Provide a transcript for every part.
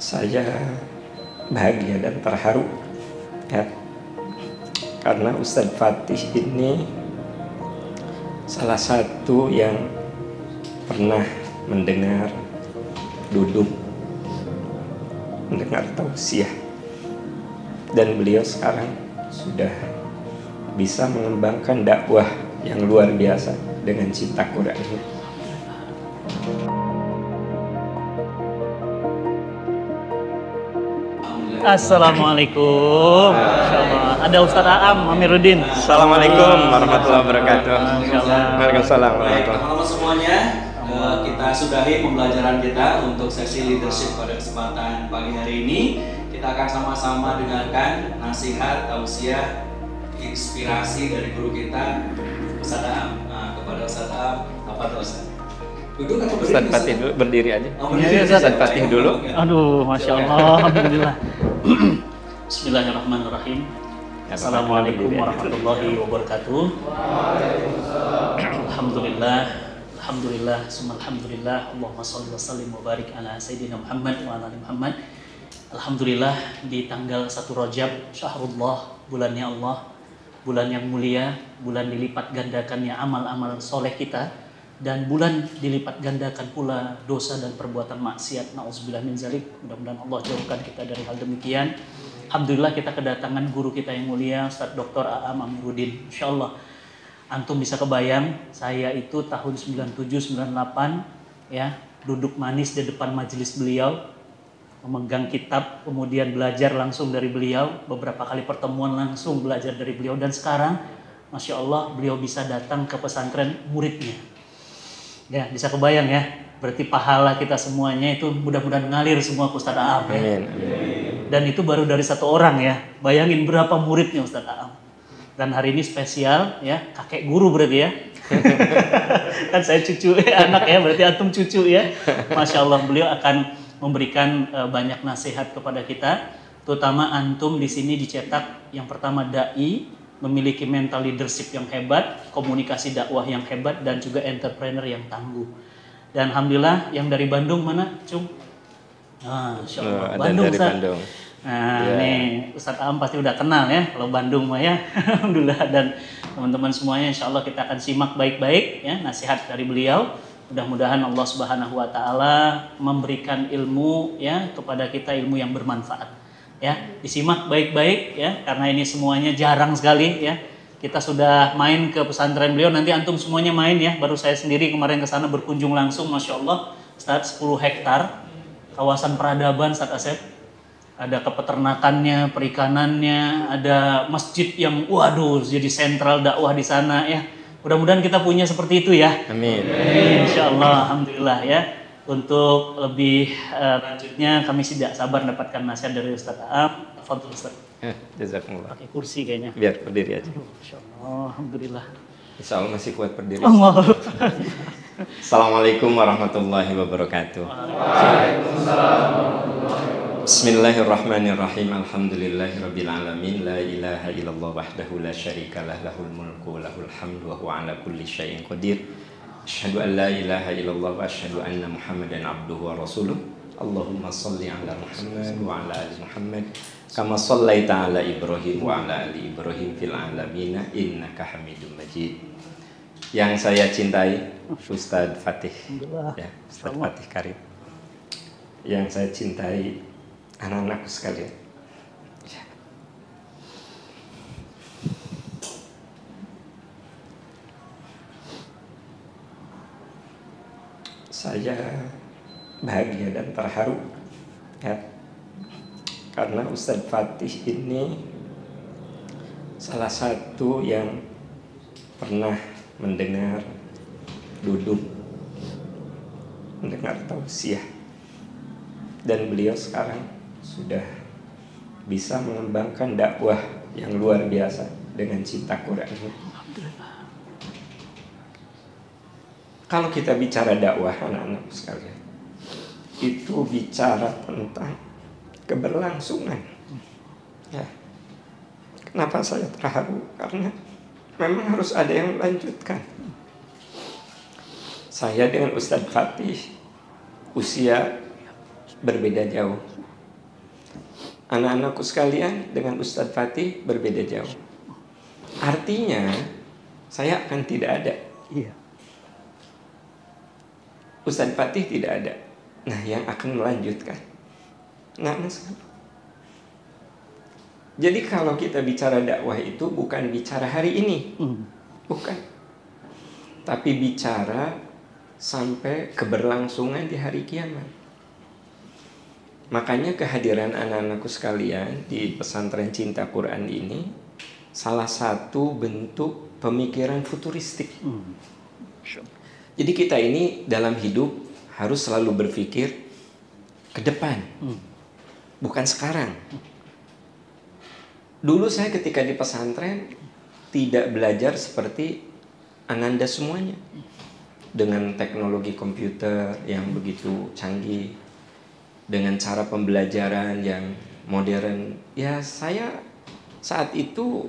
Saya bahagia dan terharu ya, karena Ustadz Fatih ini salah satu yang pernah duduk mendengar tausiah, dan beliau sekarang sudah bisa mengembangkan dakwah yang luar biasa dengan cinta Quran. Assalamualaikum. Ada Ustadz Aam Amiruddin. Assalamualaikum warahmatullahi wabarakatuh. Waalaikumsalam. Teman-teman semuanya, kita sudahi pembelajaran kita untuk sesi leadership pada kesempatan pagi hari ini. Kita akan sama-sama dengarkan nasihat, tausiah, inspirasi dari guru kita Ustadz Aam. Kepada Ustadz Aam, apa dosa? Duduk atau berdiri? Ustadz Fatih dulu, berdiri aja. Ustadz Fatih dulu. Aduh, Masya Allah, Alhamdulillah. Bismillahirrahmanirrahim. Assalamualaikum warahmatullahi wabarakatuh. Alhamdulillah, summa alhamdulillah. Allahumma sholli wa sallim wa barik ala Sayyidina Muhammad wa ala ali Muhammad. Alhamdulillah, di tanggal 1 Rajab, syahrullah, bulannya Allah, bulan yang mulia, bulan dilipat gandakannya amal-amal soleh kita, dan bulan dilipat gandakan pula dosa dan perbuatan maksiat. Na'udzubillah min zalik. Mudah-mudahan Allah jauhkan kita dari hal demikian. Alhamdulillah kita kedatangan guru kita yang mulia Ustadz Dr. Aam Amiruddin. Insyaallah antum bisa kebayang, saya itu tahun 97-98 ya, duduk manis di depan majelis beliau, memegang kitab, kemudian belajar langsung dari beliau, beberapa kali pertemuan langsung belajar dari beliau, dan sekarang Masya Allah beliau bisa datang ke pesantren muridnya. Ya, bisa kebayang ya, berarti pahala kita semuanya itu mudah-mudahan ngalir semua ke Ustadz Aam ya. Amin. Dan itu baru dari satu orang ya, bayangin berapa muridnya Ustadz Aam. Dan hari ini spesial ya, kakek guru berarti ya. Kan saya cucu anak ya, berarti antum cucu ya. Masya Allah, beliau akan memberikan banyak nasihat kepada kita, terutama antum di sini dicetak yang pertama dai, memiliki mental leadership yang hebat, komunikasi dakwah yang hebat, dan juga entrepreneur yang tangguh. Dan alhamdulillah yang dari Bandung mana, Cung? Insya Allah. Bandung, dari Ustaz. Bandung. Nah, Yeah. nih Ustadz Aam pasti udah kenal ya kalau Bandung mah ya. Alhamdulillah, dan teman-teman semuanya insya Allah kita akan simak baik-baik ya nasihat dari beliau. Mudah-mudahan Allah Subhanahu wa taala memberikan ilmu ya kepada kita, ilmu yang bermanfaat. Ya, disimak baik-baik ya, karena ini semuanya jarang sekali ya. Kita sudah main ke pesantren beliau, nanti antum semuanya main ya. Baru saya sendiri kemarin ke sana berkunjung langsung, Masya Allah, Ustadz, 10 hektar kawasan peradaban Ustadz Asep. Ada kepeternakannya, perikanannya, ada masjid yang waduh jadi sentral dakwah di sana ya. Mudah-mudahan kita punya seperti itu ya. Amin. Insya Allah, alhamdulillah ya. Untuk lebih lanjutnya kami tidak sabar mendapatkan nasihat dari Ustadz Aam. Fadhil Ustadz. Jazakumullah. Pakai kursi kayaknya. Biar berdiri aja. Masya Allah, alhamdulillah. Insya Allah masih kuat berdiri. Allah. Assalamualaikum warahmatullahi wabarakatuh. Bismillahirrahmanirrahim. Alhamdulillahirabbil alamin. La ilaha illallah wahdahu la syarikalah, lahul mulku wa lahul hamdu wa huwa ala kulli syai'in qadir. Asyhadu an la ilaha illallah wa asyhadu anna Muhammadan abduhu wa rasuluh. Allahumma shalli ala Muhammad wa ala ali Muhammad kama shallaita ala Ibrahim wa ala ali Ibrahim fil alamin innaka Hamidum Majid. Yang saya cintai Ustadz Fatih ya, Ustadz Fatih Karim. Yang saya cintai anak-anakku sekalian. Ya. Saya bahagia dan terharu ya, karena Ustadz Fatih ini salah satu yang pernah duduk mendengar tausiah, dan beliau sekarang sudah bisa mengembangkan dakwah yang luar biasa dengan cinta Quran. Kalau kita bicara dakwah, anak-anak sekalian, itu bicara tentang keberlangsungan. Ya. Kenapa saya terharu? Karena memang harus ada yang melanjutkan. Saya dengan Ustadz Fatih usia berbeda jauh. anak-anakku sekalian dengan Ustadz Fatih berbeda jauh. Artinya saya akan tidak ada. Iya. Ustadz Fatih tidak ada. Nah, yang akan melanjutkan. Nggak masalah. Jadi kalau kita bicara dakwah itu bukan bicara hari ini. Bukan. Tapi bicara sampai keberlangsungan di hari kiamat. Makanya kehadiran anak-anakku sekalian di pesantren Cinta Quran ini salah satu bentuk pemikiran futuristik. Jadi kita ini dalam hidup harus selalu berpikir ke depan, bukan sekarang. Dulu saya ketika di pesantren tidak belajar seperti Ananda semuanya, dengan teknologi komputer yang begitu canggih, dengan cara pembelajaran yang modern. Ya, saya saat itu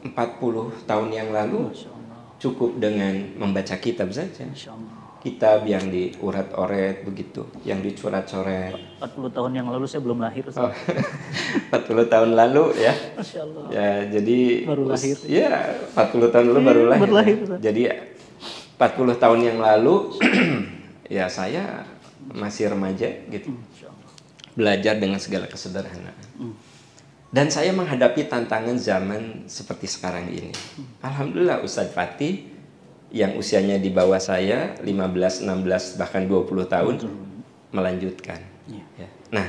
40 tahun yang lalu cukup dengan membaca kitab saja. Kitab yang diurat-oret begitu, yang dicoret-coret. 40 tahun yang lalu saya belum lahir. 40 tahun lalu ya. Masya Allah. Ya, jadi baru lahir. Ya, 40 tahun lalu baru lahir. Jadi 40 tahun yang lalu ya saya masih remaja gitu. Belajar dengan segala kesederhanaan. Dan saya menghadapi tantangan zaman seperti sekarang ini. Alhamdulillah Ustadz Fatih yang usianya di bawah saya 15, 16 bahkan 20 tahun melanjutkan. Ya. Nah,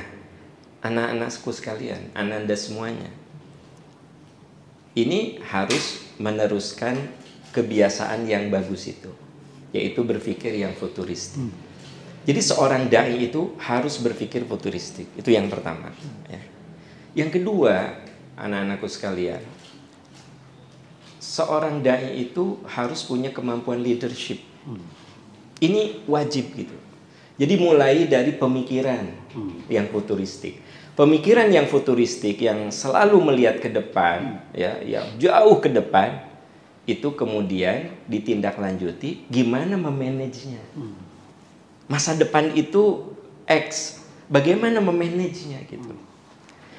anak-anakku sekalian, Ananda semuanya, ini harus meneruskan kebiasaan yang bagus itu, yaitu berpikir yang futuristik. Jadi seorang dai itu harus berpikir futuristik. Itu yang pertama. Ya. Yang kedua, anak-anakku sekalian, seorang dai itu harus punya kemampuan leadership. Ini wajib gitu. Jadi mulai dari pemikiran yang futuristik. Pemikiran yang futuristik yang selalu melihat ke depan, ya, yang jauh ke depan, itu kemudian ditindaklanjuti gimana memanagenya. Masa depan itu X, bagaimana memanagenya gitu.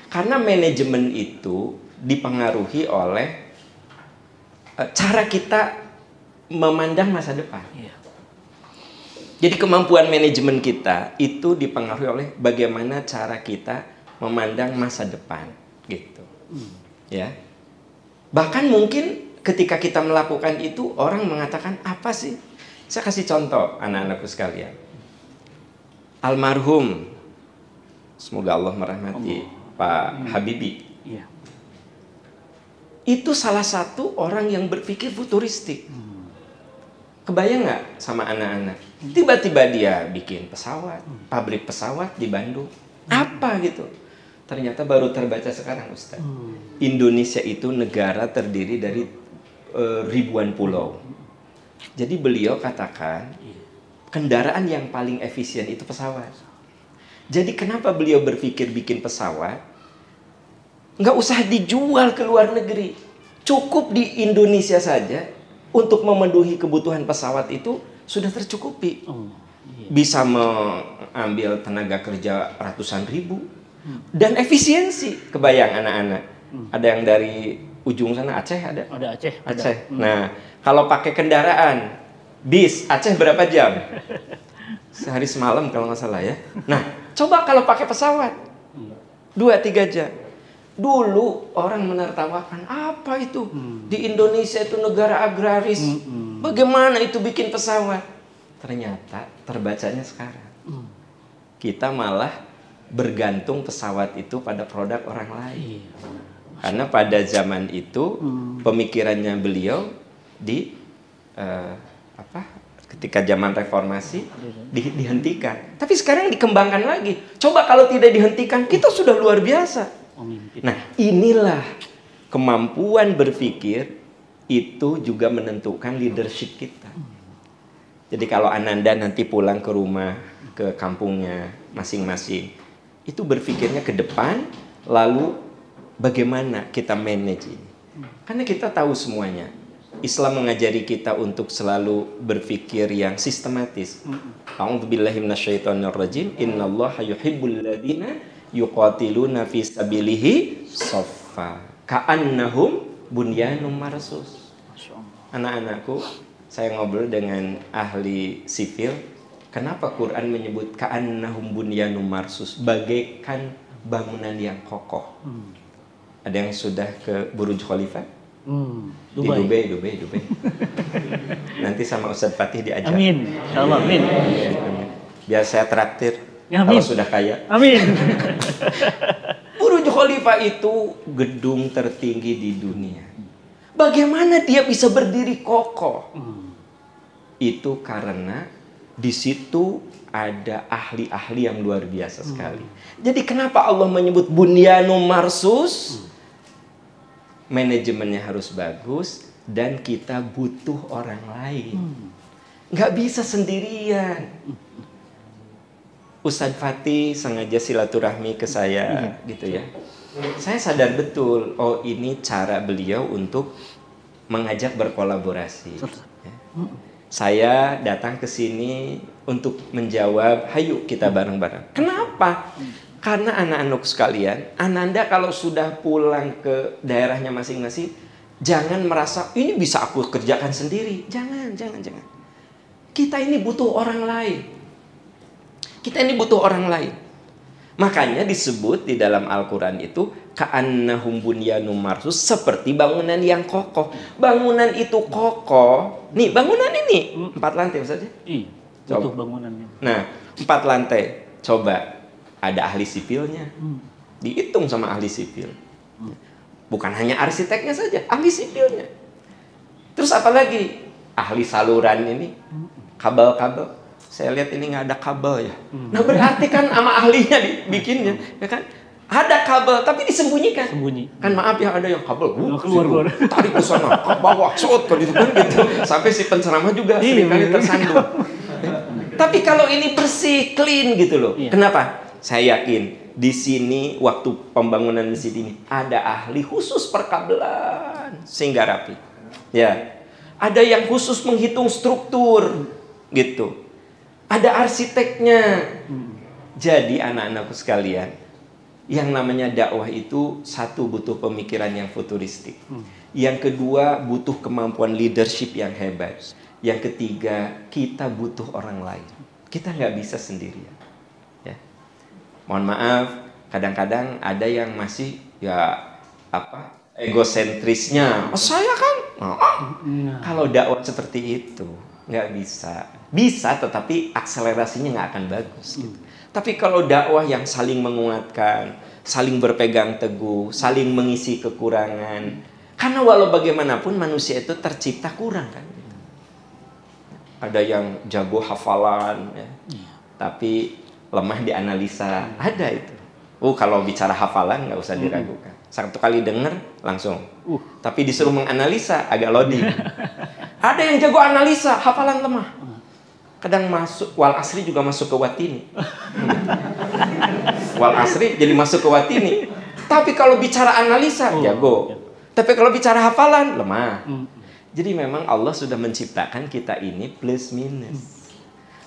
Karena manajemen itu dipengaruhi oleh cara kita memandang masa depan. Jadi kemampuan manajemen kita itu dipengaruhi oleh bagaimana cara kita memandang masa depan, gitu. Ya. Bahkan mungkin ketika kita melakukan itu orang mengatakan apa sih? Saya kasih contoh anak-anakku sekalian. Almarhum, semoga Allah merahmati Pak Habibie. Itu salah satu orang yang berpikir futuristik. Kebayang nggak sama anak-anak? Tiba-tiba dia bikin pesawat, pabrik pesawat di Bandung. Apa gitu? Ternyata baru terbaca sekarang, Ustaz. Indonesia itu negara terdiri dari ribuan pulau. Jadi beliau katakan, kendaraan yang paling efisien itu pesawat. Jadi kenapa beliau berpikir bikin pesawat? Nggak usah dijual ke luar negeri. Cukup di Indonesia saja untuk memenuhi kebutuhan pesawat itu sudah tercukupi. Bisa mengambil tenaga kerja ratusan ribu. Dan efisiensi. Kebayang anak-anak. Ada yang dari ujung sana, Aceh ada? Ada Aceh. Aceh. Nah, kalau pakai kendaraan, bis, Aceh berapa jam? Sehari semalam kalau nggak salah ya. Nah, coba kalau pakai pesawat. 2-3 jam. Dulu orang menertawakan, apa itu? Di Indonesia itu negara agraris. Bagaimana itu bikin pesawat? Ternyata terbacanya sekarang. Kita malah bergantung pesawat itu pada produk orang lain. Karena pada zaman itu pemikirannya beliau ketika zaman reformasi dihentikan. Tapi sekarang dikembangkan lagi. Coba kalau tidak dihentikan, kita sudah luar biasa. Nah, inilah kemampuan berpikir itu juga menentukan leadership kita. Jadi kalau Ananda nanti pulang ke rumah, ke kampungnya masing-masing, itu berpikirnya ke depan, lalu bagaimana kita manage ini. Karena kita tahu semuanya, Islam mengajari kita untuk selalu berpikir yang sistematis. A'udzubillahi minasyaitonirrajim. Innallaha yuhibbul ladzina yuqatiluna fi sabilihi shaffa ka'annahum bunyanum marsus. Anak-anakku, saya ngobrol dengan ahli sipil, kenapa Quran menyebut ka'annahum bunyanum marsus, bagaikan bangunan yang kokoh. Ada yang sudah ke Burj Khalifa? Di Dubai. Nanti sama Ustadz Fatih diajak. Amin. Insyaallah, amin. Biar saya traktir. Ya, kalau sudah kaya. Amin. Burj Khalifa itu gedung tertinggi di dunia. Bagaimana dia bisa berdiri kokoh? Itu karena di situ ada ahli-ahli yang luar biasa sekali. Jadi kenapa Allah menyebut bunyanum marsus? Manajemennya harus bagus dan kita butuh orang lain. Nggak bisa sendirian. Ustadz Fatih sengaja silaturahmi ke saya gitu ya. Saya sadar betul, oh ini cara beliau untuk mengajak berkolaborasi. Ya. Saya datang ke sini untuk menjawab, hayu kita bareng-bareng. Kenapa? Karena anak-anak sekalian, Ananda kalau sudah pulang ke daerahnya masing-masing, jangan merasa ini bisa aku kerjakan sendiri. Jangan. Kita ini butuh orang lain. Makanya disebut di dalam Al-Quran itu ka'annahum bunyanum marsus, seperti bangunan yang kokoh. Bangunan itu kokoh. Nih bangunan ini 4 lantai saja. Iya. Butuh bangunannya. Nah 4 lantai. Coba ada ahli sipilnya. Dihitung sama ahli sipil. Bukan hanya arsiteknya saja, ahli sipilnya. Terus apa lagi? Ahli saluran ini, kabel-kabel. Saya lihat ini nggak ada kabel ya. Nah berarti kan sama ahlinya dibikinnya, ya kan? Ada kabel tapi disembunyikan. Kan maaf ya, ada yang kabel keluar. Tarik ke sana, ke bawah, shot gitu kan gitu. Sampai si penceramah juga seringkali tersandung. Tapi kalau ini bersih, clean gitu loh. Kenapa? Saya yakin di sini waktu pembangunan masjid ini ada ahli khusus perkabelan sehingga rapi. Ya. Ada yang khusus menghitung struktur gitu. Ada arsiteknya. Jadi anak-anakku sekalian, yang namanya dakwah itu satu butuh pemikiran yang futuristik. Yang kedua butuh kemampuan leadership yang hebat. Yang ketiga kita butuh orang lain. Kita nggak bisa sendirian. Ya. Mohon maaf, kadang-kadang ada yang masih egosentrisnya. Saya kan, kalau dakwah seperti itu nggak bisa. Bisa, tetapi akselerasinya nggak akan bagus. Gitu. Tapi kalau dakwah yang saling menguatkan, saling berpegang teguh, saling mengisi kekurangan. Karena walau bagaimanapun manusia itu tercipta kurang kan. Ada yang jago hafalan, ya. Tapi lemah di analisa. Ada itu. Kalau bicara hafalan nggak usah diragukan. Satu kali dengar langsung. Tapi disuruh menganalisa agak loading. Ada yang jago analisa, hafalan lemah. Kadang masuk, wal asri juga masuk ke watini. Wal asri jadi masuk ke watini. Tapi kalau bicara analisa, jago. Tapi kalau bicara hafalan, lemah. Jadi memang Allah sudah menciptakan kita ini plus minus.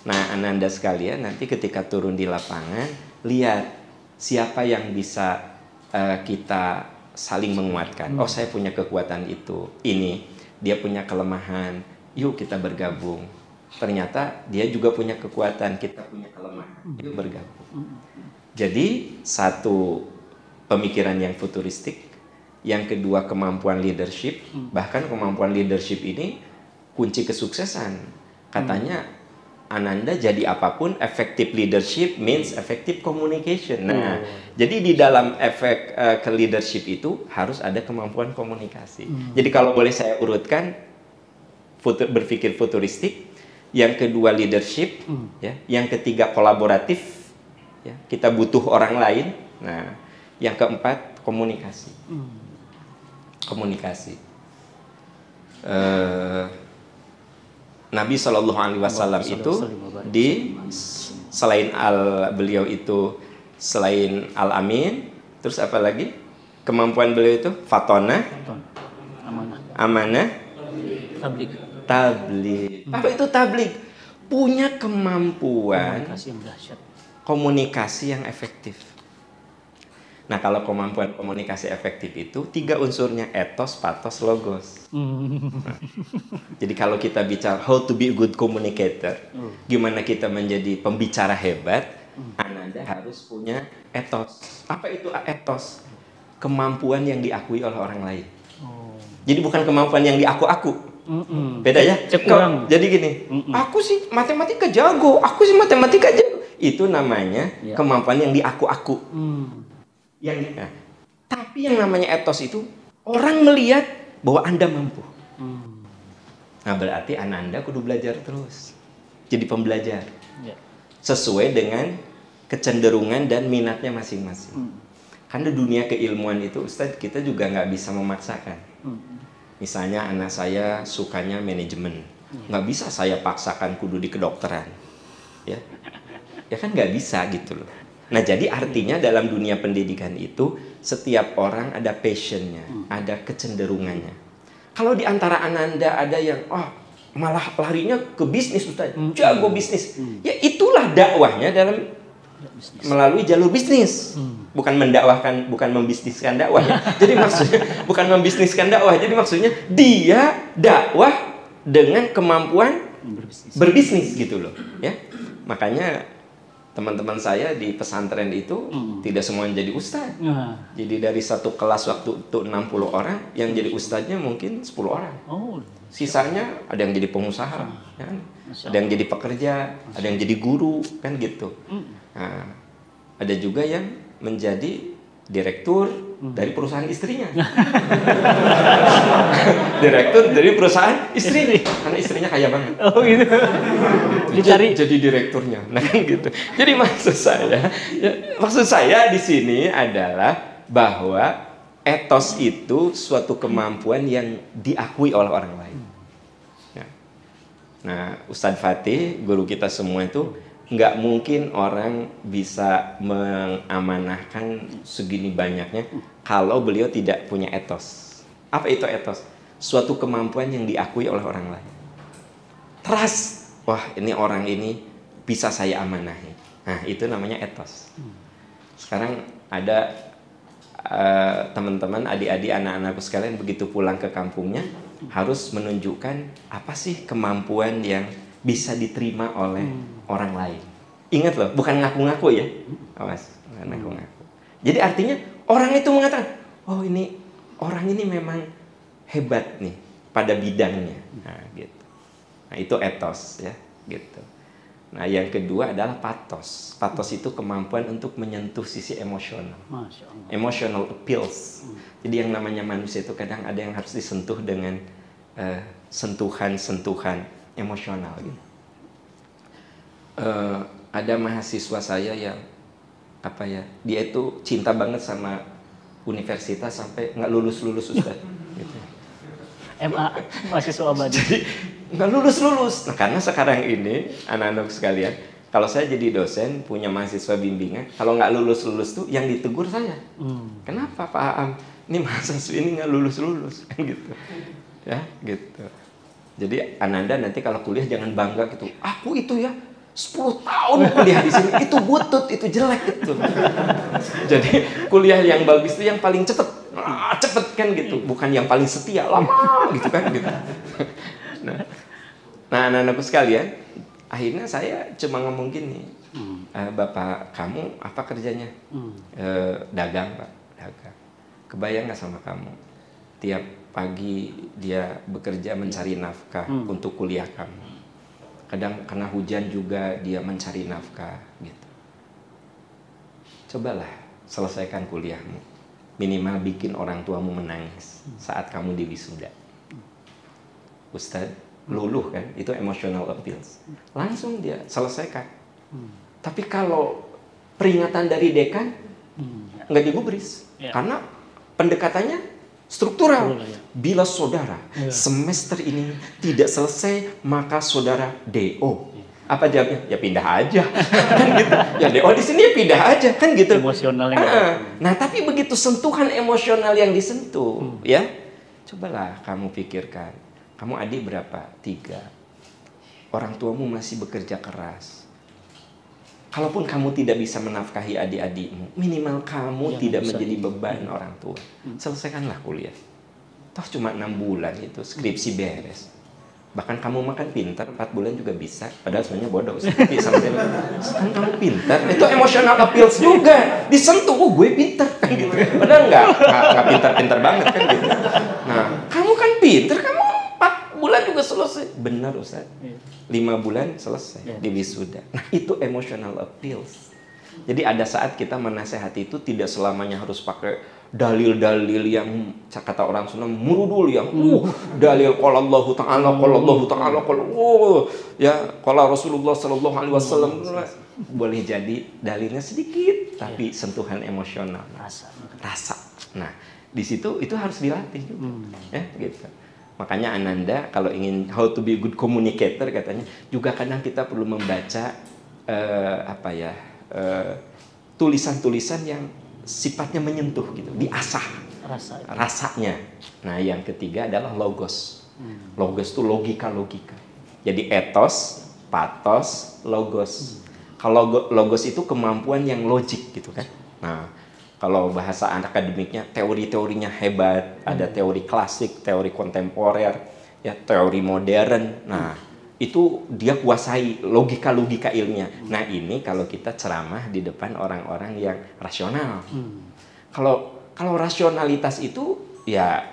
Nah, Ananda sekalian nanti ketika turun di lapangan, lihat siapa yang bisa kita saling menguatkan. Oh, saya punya kekuatan itu. Ini, dia punya kelemahan. Yuk kita bergabung. Ternyata dia juga punya kekuatan, kita punya kelemahan. Yuk bergabung. Jadi, satu pemikiran yang futuristik. Yang kedua kemampuan leadership. Bahkan kemampuan leadership ini kunci kesuksesan. Katanya Ananda jadi apapun, effective leadership means effective communication. Nah, jadi di dalam efek ke leadership itu harus ada kemampuan komunikasi. Jadi kalau boleh saya urutkan, berpikir futuristik, yang kedua leadership, ya, yang ketiga kolaboratif, ya, kita butuh orang lain. Nah, yang keempat komunikasi. Komunikasi. Nabi Shallallahu Alaihi Wasallam itu beliau itu selain Al-Amin, terus apa lagi? Kemampuan beliau itu fatona, amanah, tabligh. Apa itu tabligh? Punya kemampuan komunikasi yang efektif. Nah, kalau kemampuan komunikasi efektif itu 3 unsurnya: etos, patos, logos. Jadi kalau kita bicara how to be a good communicator, gimana kita menjadi pembicara hebat, Ananda harus punya etos. Apa itu etos? Kemampuan yang diakui oleh orang lain. Jadi bukan kemampuan yang diaku-aku. Beda ya? Jadi gini, aku sih matematika jago, itu namanya kemampuan yang diaku-aku. Tapi yang namanya etos itu orang melihat bahwa Anda mampu. Nah, berarti Ananda kudu belajar terus. Jadi pembelajar. Sesuai dengan kecenderungan dan minatnya masing-masing. Karena dunia keilmuan itu, Ustadz, kita juga nggak bisa memaksakan. Misalnya anak saya sukanya manajemen. Nggak bisa saya paksakan kudu di kedokteran. Ya kan nggak bisa gitu loh. Nah, jadi artinya dalam dunia pendidikan itu setiap orang ada passionnya, ada kecenderungannya. Kalau di antara Ananda ada yang malah larinya ke bisnis, Ustaz, jago bisnis, ya itulah dakwahnya dalam melalui jalur bisnis. Bukan mendakwahkan, bukan membisniskan dakwah ya. Jadi maksudnya bukan membisniskan dakwah. Jadi maksudnya dia dakwah dengan kemampuan berbisnis gitu loh, ya. Makanya teman-teman saya di pesantren itu tidak semua yang jadi ustadz. Jadi dari satu kelas waktu itu 60 orang, yang jadi ustadznya mungkin 10 orang. Sisanya ada yang jadi pengusaha, kan? Ada yang jadi pekerja, ada yang jadi guru, kan gitu. Nah, ada juga yang menjadi direktur dari perusahaan istrinya. Direktur dari perusahaan istri, karena istrinya kaya banget. Oh gitu. Dicari jadi direkturnya. Nah gitu. Jadi maksud saya di sini adalah bahwa etos itu suatu kemampuan yang diakui oleh orang lain. Nah, Ustadz Fatih, guru kita semua itu nggak mungkin orang bisa mengamanahkan segini banyaknya kalau beliau tidak punya etos. Apa itu etos? Suatu kemampuan yang diakui oleh orang lain. Trust, wah ini orang ini bisa saya amanahi. Nah, itu namanya etos. Sekarang ada teman-teman, adik-adik, anak-anakku sekalian begitu pulang ke kampungnya harus menunjukkan apa sih kemampuan yang bisa diterima oleh orang lain. Ingat loh, bukan ngaku-ngaku ya. Awas, bukan ngaku-ngaku. Jadi artinya orang itu mengatakan, oh ini orang ini memang hebat nih pada bidangnya. Nah, gitu. Nah, itu etos ya, gitu. Nah, yang kedua adalah patos. Patos itu kemampuan untuk menyentuh sisi emosional. Emotional appeals. Jadi yang namanya manusia itu kadang ada yang harus disentuh dengan sentuhan-sentuhan emosional gitu. Ada mahasiswa saya yang dia itu cinta banget sama universitas sampai nggak lulus Ustaz. Gitu. MA mahasiswa abadi. Jadi nggak lulus. Nah, karena sekarang ini anak-anak sekalian, kalau saya jadi dosen punya mahasiswa bimbingan, kalau nggak lulus tuh yang ditegur saya. Kenapa Pak Aam? Ini mahasiswa ini nggak lulus kan gitu. Ya gitu. Jadi Ananda nanti kalau kuliah jangan bangga gitu. Aku itu ya 10 tahun kuliah di sini, itu butut, itu jelek gitu. Jadi kuliah yang bagus itu yang paling cepet kan gitu, bukan yang paling setia lama gitu kan gitu. Nah anak-anakku sekalian, akhirnya saya cuma ngomong gini, Bapak kamu apa kerjanya? Dagang Pak, dagang. Kebayang nggak sama kamu? Tiap pagi dia bekerja mencari nafkah untuk kuliah kamu. Kadang kena hujan juga dia mencari nafkah gitu. Cobalah selesaikan kuliahmu. Minimal bikin orang tuamu menangis saat kamu di wisuda. Ustadz, luluh kan? Itu emotional appeals. Langsung dia selesaikan. Tapi kalau peringatan dari dekan nggak digubris. Karena pendekatannya struktural. Bila saudara semester ini tidak selesai, maka saudara DO. Apa jawabnya? Ya pindah aja. Kan gitu. Ya DO di sini ya pindah aja, kan gitu. Emosionalnya. Nah, tapi begitu sentuhan emosional yang disentuh, ya. Cobalah kamu pikirkan. Kamu adik berapa? 3. Orang tuamu masih bekerja keras. Kalaupun kamu tidak bisa menafkahi adik-adikmu, minimal kamu tidak menjadi beban orang tua. Selesaikanlah kuliah. Toh cuma 6 bulan itu, skripsi beres. Bahkan kamu makan pintar, 4 bulan juga bisa. Padahal sebenarnya bodoh. Tapi kan kamu pintar, itu emotional appeals juga. Disentuh, oh gue pintar kan gitu. Padahal nggak pintar-pintar banget kan gitu. Nah, kamu kan pintar, kamu 4 bulan juga selesai. Benar Ustaz. 5 bulan selesai di wisuda. Nah, itu emotional appeals. Jadi ada saat kita menasehati itu tidak selamanya harus pakai dalil-dalil yang kata orang Sunda murudul yang dalil qala Allah Ta'ala ya qala Rasulullah sallallahu alaihi wasallam. Boleh jadi dalilnya sedikit tapi sentuhan emosional, rasa. Nah, di situ itu harus dilatih juga. Ya, gitu. Makanya Ananda kalau ingin how to be a good communicator katanya juga kadang kita perlu membaca tulisan-tulisan yang sifatnya menyentuh gitu, diasah rasanya. Nah, yang ketiga adalah logos. Logos itu logika. Jadi etos, pathos, logos. Kalau logos itu kemampuan yang logik gitu kan. Nah, kalau bahasa akademiknya teori-teorinya hebat, ada teori klasik, teori kontemporer, ya teori modern. Nah, itu dia kuasai logika ilmiah. Nah, ini kalau kita ceramah di depan orang-orang yang rasional. Kalau rasionalitas itu ya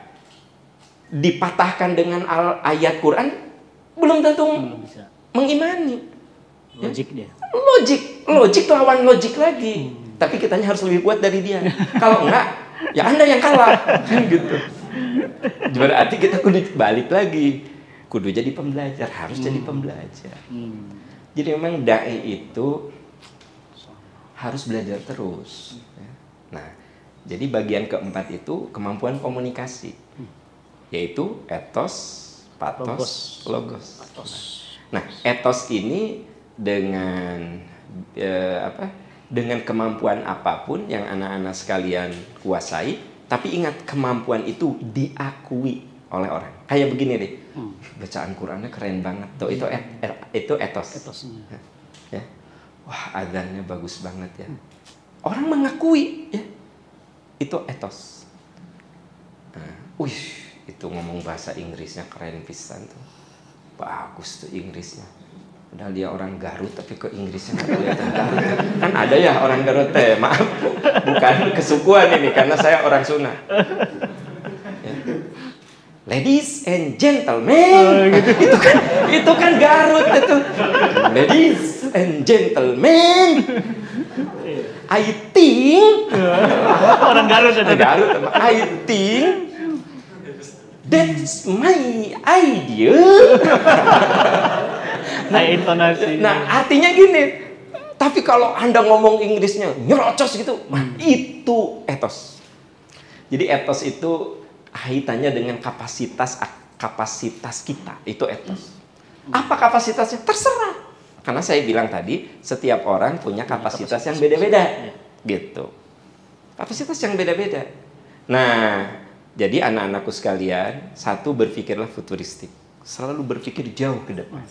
dipatahkan dengan ayat Quran belum tentu mengimani. Logik dia. Logik lawan logik lagi. Tapi kitanya harus lebih kuat dari dia. Kalau enggak, ya Anda yang kalah. Kan gitu. Berarti kita kudu balik lagi. Kudu jadi pembelajar, harus jadi pembelajar. Jadi memang dai itu harus belajar terus. Nah, jadi bagian keempat itu kemampuan komunikasi, yaitu etos, pathos, logos. Nah, etos ini dengan dengan kemampuan apapun yang anak-anak sekalian kuasai, tapi ingat kemampuan itu diakui oleh orang. Kayak begini deh, bacaan Qurannya keren banget. Tuh, itu etos. Ya. Wah, adzannya bagus banget ya. Orang mengakui ya. Itu etos. Nah, itu ngomong bahasa Inggrisnya keren pisan tuh. Bagus tuh Inggrisnya. Padahal dia orang Garut tapi ke Inggrisnya nggak kelihatan Garut. Kan ada ya orang Garut maaf, bukan kesukuan ini karena saya orang Sunda. Ya. Ladies and gentlemen, itu kan Garut itu. Ladies and gentlemen, I think orang Garut ada. I think that's my idea. Nah, artinya gini. Tapi kalau Anda ngomong Inggrisnya nyerocos gitu, itu etos. Jadi etos itu kaitannya dengan kapasitas kita, itu etos. Apa kapasitasnya? Terserah. Karena saya bilang tadi, setiap orang punya kapasitas yang beda-beda. Gitu. Kapasitas yang beda-beda. Nah, jadi anak-anakku sekalian, satu, berpikirlah futuristik. Selalu berpikir jauh ke depan.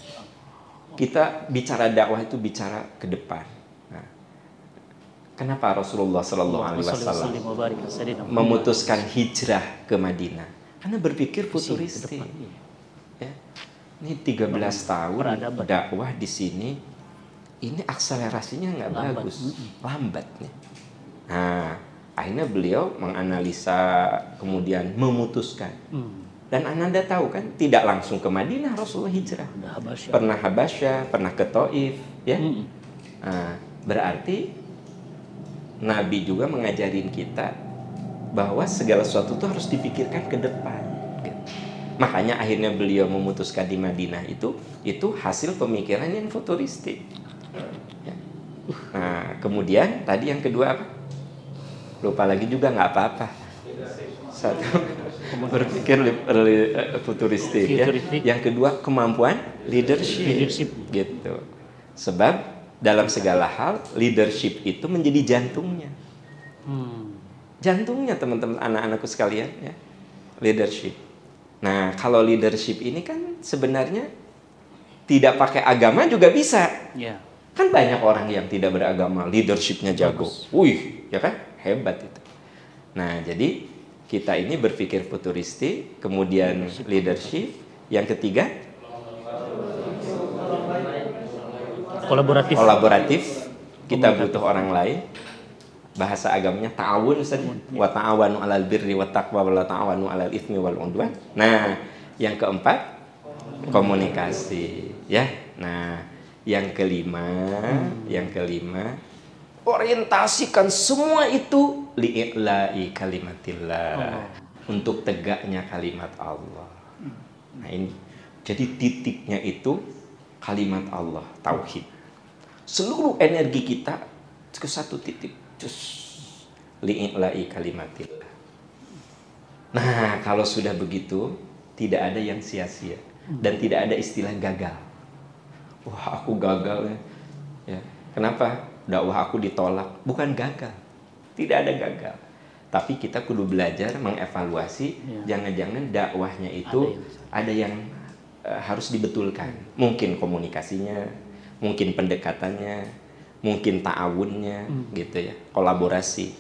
Kita bicara dakwah itu bicara ke depan. Nah, kenapa Rasulullah Sallallahu Alaihi Wasallam memutuskan hijrah ke Madinah? Karena berpikir futuristik. Ya. Ini 13 tahun dakwah di sini, ini akselerasinya nggak bagus, lambat nih. Nah, akhirnya beliau menganalisa, kemudian memutuskan. Dan Ananda tahu kan, tidak langsung ke Madinah Rasulullah hijrah. Pernah Habasyah, pernah ke Taif, ya. Nah, berarti Nabi juga mengajarin kita bahwa segala sesuatu itu harus dipikirkan ke depan. Gitu. Makanya akhirnya beliau memutuskan di Madinah itu hasil pemikiran yang futuristik. Ya. Nah, kemudian tadi yang kedua apa? Lupa lagi juga nggak apa-apa. Satu, berpikir futuristik ya. Yang kedua, kemampuan leadership. Gitu. Sebab dalam segala hal leadership itu menjadi jantungnya. Jantungnya teman-teman, anak-anakku sekalian ya. Leadership. Nah, kalau leadership ini kan sebenarnya tidak pakai agama juga bisa. Kan banyak orang yang tidak beragama, leadershipnya jago. Wih, ya kan? Hebat itu. Nah, jadi kita ini berpikir futuristik, kemudian leadership. Yang ketiga, kolaboratif. Kita butuh orang lain. Bahasa agamanya ta'awun, Ustaz. Wa ta'awanu 'alal birri wat taqwa wa la ta'awanu 'alal itsmi wal 'udwan. Nah, yang keempat, komunikasi, ya. Nah, yang kelima, orientasikan semua itu li'i'la'i kalimatillah, untuk tegaknya kalimat Allah. Nah, ini jadi titiknya itu kalimat Allah, tauhid. Seluruh energi kita ke satu titik, li'i'la'i kalimatillah. Nah, kalau sudah begitu, tidak ada yang sia-sia dan tidak ada istilah gagal. Wah, aku gagal ya. Kenapa? Dakwah aku ditolak. Bukan gagal. Tidak ada gagal. Tapi kita kudu belajar mengevaluasi. Jangan-jangan dakwahnya itu ada yang harus dibetulkan. Mungkin komunikasinya, mungkin pendekatannya, mungkin ta'awunnya, gitu ya. Kolaborasi.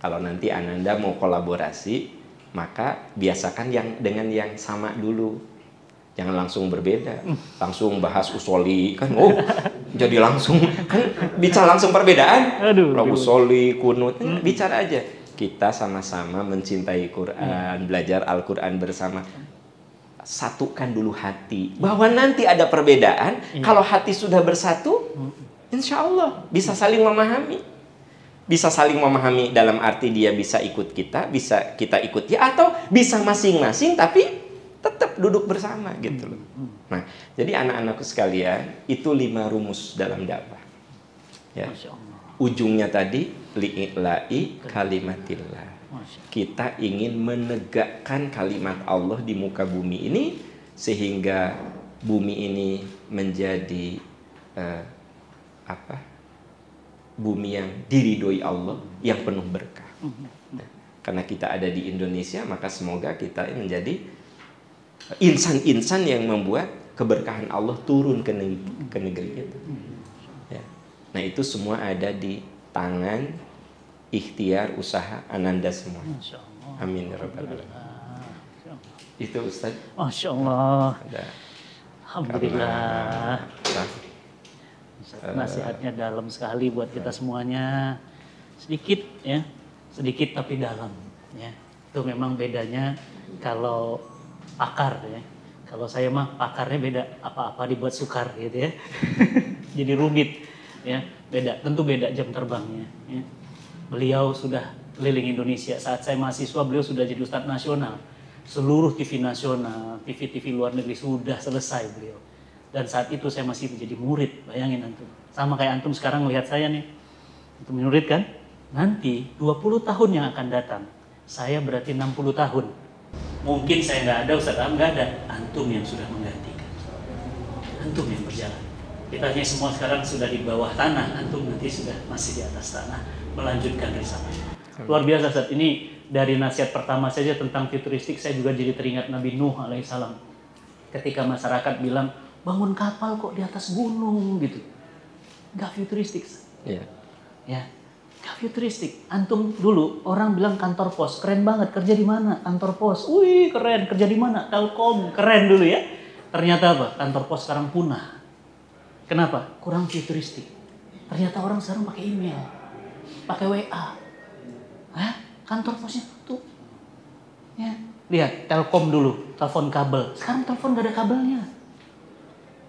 Kalau nanti Ananda mau kolaborasi, maka biasakan yang dengan yang sama dulu. Jangan langsung berbeda, langsung bahas usoli kan, jadi langsung kan bicara langsung perbedaan. Usoli, kunut, bicara aja. Kita sama-sama mencintai Quran, belajar Al-Quran bersama. Satukan dulu hati, bahwa nanti ada perbedaan. Kalau hati sudah bersatu, insya Allah bisa saling memahami. Bisa saling memahami dalam arti dia bisa ikut kita, bisa kita ikut dia, atau bisa masing-masing tapi tetap duduk bersama gitu loh. Nah, jadi anak-anakku sekalian, itu 5 rumus dalam dakwah. Ya. Ujungnya tadi li'i'la'i kalimatillah. Kita ingin menegakkan kalimat Allah di muka bumi ini sehingga bumi ini menjadi bumi yang diridhoi Allah, yang penuh berkah. Nah, karena kita ada di Indonesia, maka semoga kita menjadi insan-insan yang membuat keberkahan Allah turun ke negeri kita. Ya. Nah, itu semua ada di tangan, ikhtiar, usaha Ananda semua. Amin ya rabbal alamin. Itu Ustaz. Masya Allah. Alhamdulillah. Nasihatnya dalam sekali buat kita semuanya. Sedikit ya, sedikit tapi dalam. Ya, itu memang bedanya kalau pakar ya. Kalau saya mah pakarnya beda, apa-apa dibuat sukar gitu ya. Jadi rumit ya, beda. Tentu beda jam terbangnya ya. Beliau sudah keliling Indonesia. Saat saya mahasiswa beliau sudah jadi Ustadz nasional. Seluruh TV nasional, TV-TV luar negeri sudah selesai beliau. Dan saat itu saya masih menjadi murid, bayangin antum. Sama kayak antum sekarang melihat saya nih. Antum murid kan? Nanti 20 tahun yang akan datang, saya berarti 60 tahun. Mungkin saya nggak ada, Ustaz Am nggak ada. Antum yang sudah menggantikan. Antum yang berjalan. Kita hanya semua sekarang sudah di bawah tanah. Antum nanti sudah masih di atas tanah. Melanjutkan risalah. Luar biasa Ustaz. Ini dari nasihat pertama saja tentang futuristik, saya juga jadi teringat Nabi Nuh alaihissalam. Ketika masyarakat bilang, bangun kapal kok di atas gunung gitu. Nggak futuristik. Iya. Ya. Gak futuristik. Antum dulu orang bilang kantor pos keren banget, kerja di mana? Kantor pos. Wih keren, kerja di mana? Telkom, keren dulu ya. Ternyata apa? Kantor pos sekarang punah. Kenapa? Kurang futuristik. Ternyata orang sekarang pakai email, pakai WA. Hah? Kantor posnya tuh. Ya, lihat Telkom dulu, telepon kabel. Sekarang telepon gak ada kabelnya.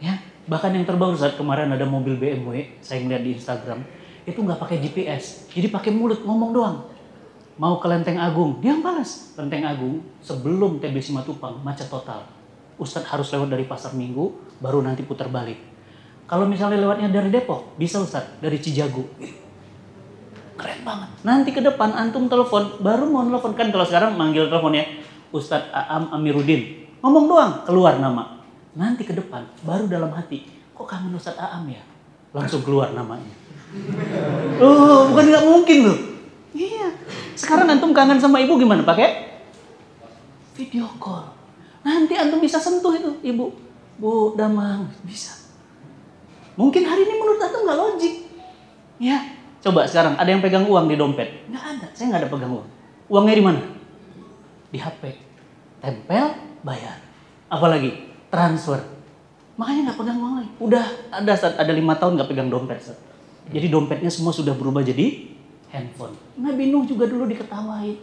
Ya, bahkan yang terbaru saat kemarin ada mobil BMW, saya ngeliat di Instagram. Itu nggak pakai GPS, jadi pakai mulut ngomong doang. Mau ke Lenteng Agung, dia yang balas. Lenteng Agung sebelum TB Simatupang macet total. Ustadz harus lewat dari Pasar Minggu, baru nanti putar balik. Kalau misalnya lewatnya dari Depok, bisa Ustadz dari Cijago. Keren banget. Nanti ke depan antum telepon, baru mau telepon kan kalau sekarang manggil telepon ya, Ustadz Aam Amiruddin, ngomong doang keluar nama. Nanti ke depan, baru dalam hati, kok kangen Ustadz Aam ya? Langsung keluar namanya. Oh, bukan nggak mungkin loh. Iya. Sekarang antum kangen sama ibu gimana? Pakai video call. Nanti antum bisa sentuh itu ibu. Bu, Damang, bisa. Mungkin hari ini menurut antum nggak logik. Ya, coba sekarang ada yang pegang uang di dompet? Nggak ada, saya nggak ada pegang uang. Uangnya di mana? Di HP. Tempel, bayar. Apalagi? Transfer. Makanya nggak pegang uang lagi. Udah ada 5 tahun nggak pegang dompet. Jadi dompetnya semua sudah berubah jadi handphone. Nabi Nuh juga dulu diketawain.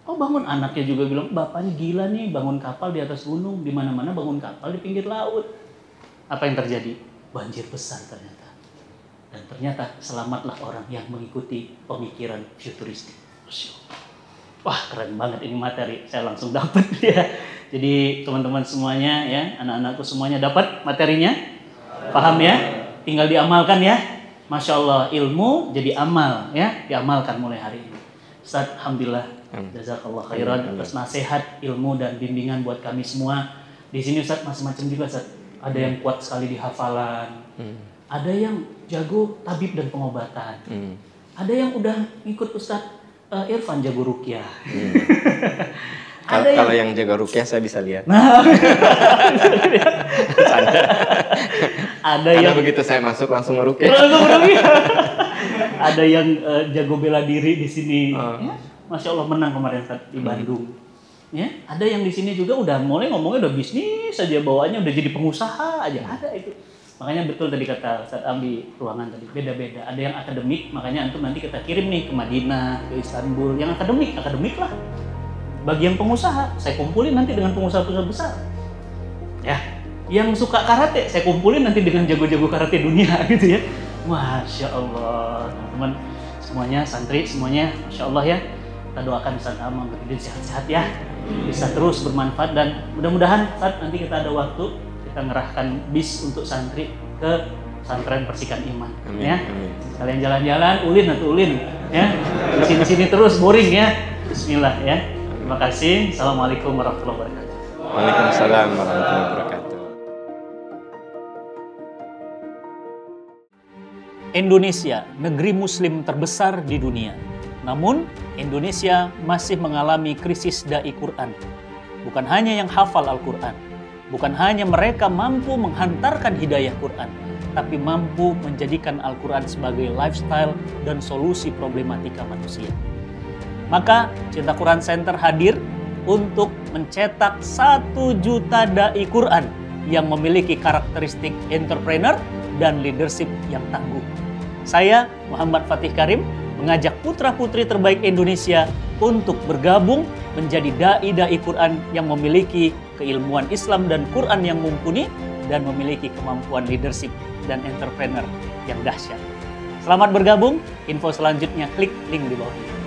Oh bangun, anaknya juga bilang, bapaknya gila nih bangun kapal di atas gunung, di mana-mana bangun kapal di pinggir laut. Apa yang terjadi? Banjir besar ternyata. Dan ternyata selamatlah orang yang mengikuti pemikiran futuristik. Wah keren banget ini materi, saya langsung dapat ya. Jadi teman-teman semuanya ya, anak-anakku semuanya dapat materinya, paham ya? Tinggal diamalkan ya. Masya Allah, ilmu jadi amal ya, diamalkan mulai hari ini. Ustaz, alhamdulillah, jazakallah khairan atas nasihat, ilmu dan bimbingan buat kami semua. Di sini Ustaz macam-macam juga Ustaz. Ada yang kuat sekali di hafalan, ada yang jago tabib dan pengobatan, ada yang udah ikut Ustaz Irfan jago ruqyah. Kalau yang jaga ruqyah saya bisa lihat. Nah, ada yang begitu saya masuk langsung ngeruqyah. Ada yang jago bela diri di sini. Ya, Masya Allah menang kemarin di Bandung. Ya, ada yang di sini juga udah mulai ngomongnya udah bisnis aja bawaannya udah jadi pengusaha aja ada itu. Makanya betul tadi kata Ustaz Ambi ruangan tadi beda-beda. Ada yang akademik, makanya antum nanti kita kirim nih ke Madinah, ke Istanbul. Yang akademik lah. Bagi yang pengusaha, saya kumpulin nanti dengan pengusaha-pengusaha besar. Ya, yang suka karate, saya kumpulin nanti dengan jago-jago karate dunia gitu ya. Masya Allah, teman-teman semuanya santri semuanya, Masya Allah ya. Kita doakan Ustaz Am berdiri sehat-sehat ya, bisa terus bermanfaat dan mudah-mudahan saat nanti kita ada waktu kita ngerahkan bis untuk santri ke pesantren Persikan Iman. Amin, ya. Amin. Kalian jalan-jalan, ulin ya. Di sini terus boring ya. Bismillah ya. Terima kasih. Assalamualaikum warahmatullahi wabarakatuh. Waalaikumsalam warahmatullahi wabarakatuh. Indonesia, negeri muslim terbesar di dunia. Namun, Indonesia masih mengalami krisis dai Quran. Bukan hanya yang hafal Al-Quran, bukan hanya mereka mampu menghantarkan hidayah Quran, tapi mampu menjadikan Al-Quran sebagai lifestyle dan solusi problematika manusia. Maka, Cinta Quran Center hadir untuk mencetak 1 juta dai Quran yang memiliki karakteristik entrepreneur dan leadership yang tangguh. Saya, Muhammad Fatih Karim, mengajak putra-putri terbaik Indonesia untuk bergabung menjadi dai-dai Quran yang memiliki keilmuan Islam dan Quran yang mumpuni dan memiliki kemampuan leadership dan entrepreneur yang dahsyat. Selamat bergabung, info selanjutnya klik link di bawah ini.